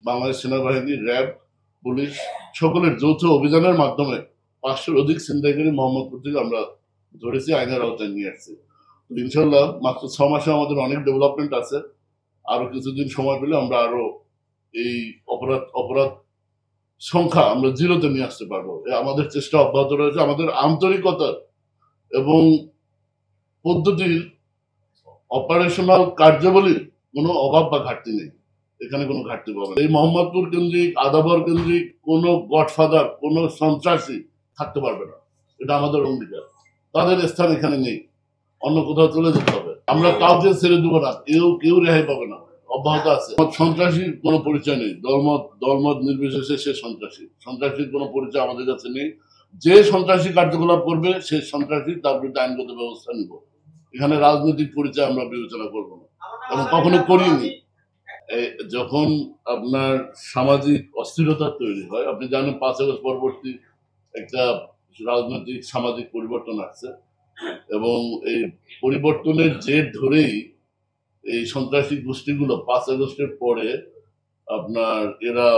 বাংলাদেশ সেনাবাহিনী, RAB, police সকলের যৌথ অভিযানের মাধ্যমে ৫০০-র অধিক ছিনতাইকারী মোহাম্মদপুর থেকে আমরা ধরেছি, আইনের আওতায় নিয়ে আসছি। ইনশাল্লাহ মাত্র ৬ মাসে আমাদের অনেক ডেভেলপমেন্ট আছে। আরো কিছুদিন সময় পেলে আমরা আরো এই অপরাধ সংখ্যা আমরা জিরোতে নিয়ে আসতে পারবো। আমাদের চেষ্টা অব্যাহত রয়েছে। আমাদের আন্তরিকতার এবং পদ্ধতির অপারেশনাল কার্যাবলীর কোনো অভাব বা ঘাটতি নেই। এখানে কোনো ঘাটতি পাবে না। এই মোহাম্মদপুর কেন্দ্রিক, আদাবর কেন্দ্রিক কোনো গডফাদার, কোনো সন্ত্রাসী থাকতে পারবে না। এটা আমাদের অঙ্গীকার। তাদের স্থান এখানে নেই, অন্য কোথাও চলে যেতে হবে। আমরা কাউকে ছেড়ে দেবো না, কেউ রেহাই পাবে না, অব্যাহত আছে। সন্ত্রাসীর কোনো পরিচয় নেই, দলমত নির্বিশেষে সে সন্ত্রাসীর কোনো পরিচয় আমাদের কাছে নেই। যে সন্ত্রাসী কার্যকলাপ করবে সে সন্ত্রাসী, তার বিরুদ্ধে আইনগত ব্যবস্থা নিব। এখানে রাজনৈতিক পরিচয় আমরা বিবেচনা করবো না এবং কখনো করিনি। যখন আপনার সামাজিক অস্থিরতা তৈরি হয়, আপনি জানেন ৫ আগস্ট পরবর্তী একটা রাজনৈতিক সামাজিক পরিবর্তন আসছে এবং এই পরিবর্তনের জের ধরেই এই সন্ত্রাসী গোষ্ঠীগুলো ৫ আগস্টের পরে আপনার এরা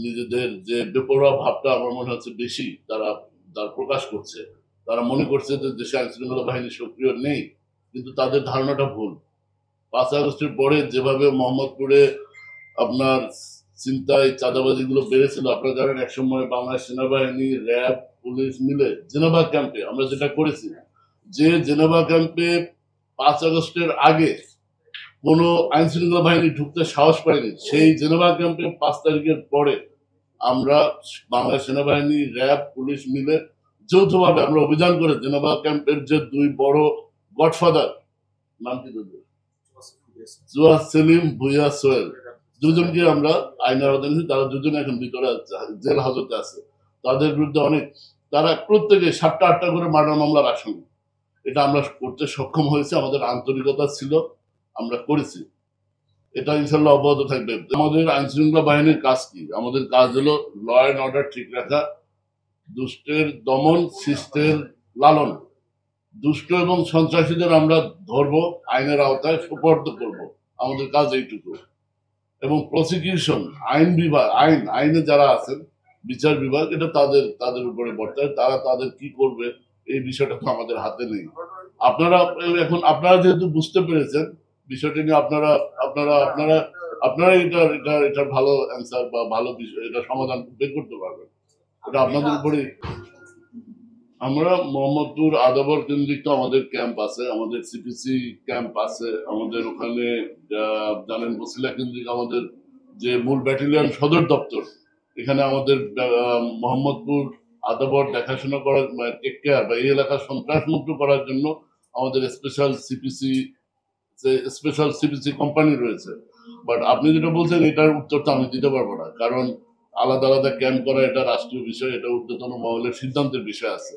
নিজেদের যে বেপরোয়া ভাবটা আমার মনে হচ্ছে বেশি তারা প্রকাশ করছে। তারা মনে করছে যে দেশে আইন শৃঙ্খলা বাহিনী সক্রিয় নেই, কিন্তু তাদের ধারণাটা ভুল। ৫ আগস্টের পরে যেভাবে মোহাম্মদপুরে আপনার চিন্তায় চাঁদাবাজিগুলো বেড়েছিল, আপনারা জানেন একসময় বাংলাদেশ সেনাবাহিনী, র্যাব, পুলিশ মিলে জেনেভা ক্যাম্পে আমরা যেটা করেছি, যে জেনেভা ক্যাম্পে ৫ আগস্টের আগে কোনো আইন শৃঙ্খলা বাহিনী ঢুকতে সাহস পায়নি, সেই জেনেভা ক্যাম্পে ৫ তারিখের পরে আমরা বাংলাদেশ সেনাবাহিনী, র্যাব, পুলিশ মিলে যৌথভাবে আমরা অভিযান করে জেনেভা ক্যাম্পের যে ২ বড় গডফাদার, নাম কি তাদের, জুয়া সেলিম, ভুইয়া সোহেল, দুজনকে আমরা আইনের আওতায় নিয়েছি। তারা দুজনে এখন ভিতরে জেল হাজতে আছে। তাদের বিরুদ্ধে তারা প্রত্যেকে ৭টা-৮টা করে মার্ডার মামলার আসামি। এটা আমরা করতে সক্ষম হয়েছে, আমাদের আন্তরিকতা ছিল, আমরা করেছি। এটা ইনশাল্লাহ অব্যাহত থাকবে। আমাদের আইন শৃঙ্খলা বাহিনীর কাজ কি? আমাদের কাজ হলো ল অ্যান্ড অর্ডার ঠিক রাখা, দুষ্টের দমন, শিষ্টের লালন। দুষ্ট এবং সন্ত্রাসীদের আমরা ধরবো, আইনের আওতায় সুপর্দ করব, আমাদের কাজ এইটুকু। এবং প্রসিকিউশন, আইন বিভাগ, আইনে যারা আছেন, বিচার বিভাগ, এটা তাদের উপরে বর্তায়। তারা তাদের কি করবে এই বিষয়টা তো আমাদের হাতে নেই। আপনারা যেহেতু বুঝতে পেরেছেন বিষয়টা নিয়ে, আপনারা এটার ভালো অ্যান্সার বা ভালো বিষয়, এটা সমাধান বের করতে পারবেন। এটা আপনাদের উপরে। আমরা মোহাম্মদপুর আদাবর কেন্দ্রিক তো আমাদের ক্যাম্প আছে, আমাদের সিপিসি ক্যাম্প আছে, আমাদের ওখানে জানেন বসিলা কেন্দ্রিক আমাদের যে মূল ব্যাটালিয়ন সদর দপ্তর, এখানে আমাদের মোহাম্মদপুর আদাবর দেখাশোনা করার, টেক কেয়ার বা এই এলাকা সন্ত্রাস মুক্ত করার জন্য আমাদের স্পেশাল সিপিসি কোম্পানি রয়েছে। বাট আপনি যেটা বলছেন এটার উত্তর তো আমি দিতে পারবো না, কারণ আলাদা আলাদা ক্যাম্প করা এটা রাষ্ট্রীয় বিষয়, এটা ঊর্ধ্বতন মহলের সিদ্ধান্তের বিষয় আছে।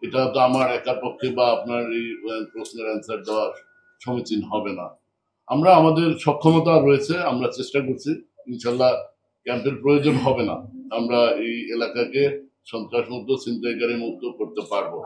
এটা তো আমার একার পক্ষে বা আপনার এই প্রশ্নের অ্যান্সার দেওয়া সমীচীন হবে না। আমরা আমাদের সক্ষমতা রয়েছে, আমরা চেষ্টা করছি, ইনশাল্লাহ ক্যাম্পের প্রয়োজন হবে না। আমরা এই এলাকাকে সন্ত্রাস মুক্ত, ছিনতাইকারী মুক্ত করতে পারবো।